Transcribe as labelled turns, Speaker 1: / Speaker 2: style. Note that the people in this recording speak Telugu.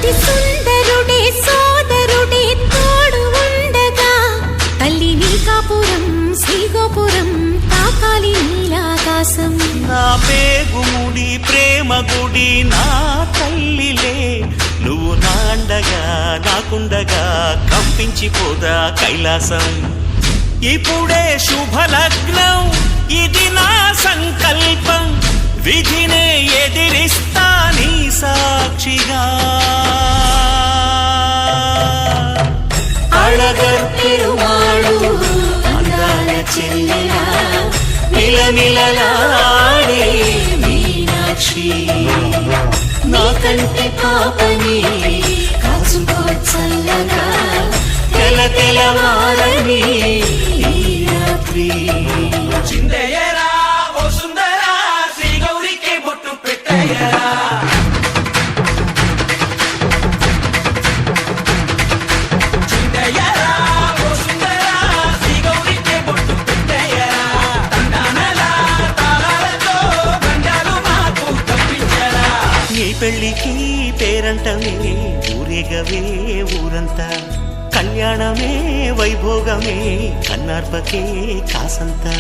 Speaker 1: అతి సుందరుడే సోదరుడే తోడు ఉండగా తల్లి నీకాపురం శ్రీగోపురం తాకాలి నీలాకాశం.
Speaker 2: నా పేగుముడి ప్రేమ గుడి నా తల్లిలే, నువ్వు నాండగా నాకుండగా కంపించిపోదా కైలాసం. ఇప్పుడే శుభలగ్నం ఇది నా సంకల్పం, విధినే ఎదిరిస్తా నీ సాక్షిగా.
Speaker 1: అళగర్ పెరుమాళు అందాల చెల్లెలా మిలమిలలాడే మీనాక్షి, నా కంటి పాపని కాచుకో చల్లగా తెల తెలవారని ఈ రాత్రి.
Speaker 3: చిందయ్యరా ఓ సుందరా శ్రీ గౌరికి బొట్టు పెట్టయ్యరా. చిందయ్యరా ఓ సుందరా శ్రీ గౌరికి బొట్టు పెట్టయ్యరా. తండానలా తాళాలతో బండాలు మాకు తప్పించరా.
Speaker 2: నీ పెళ్ళికి పేరంటమే ఊరేగవే ఊరంతా, కళ్యాణమే వైభోగమే కన్నార్పకే కాసంతా.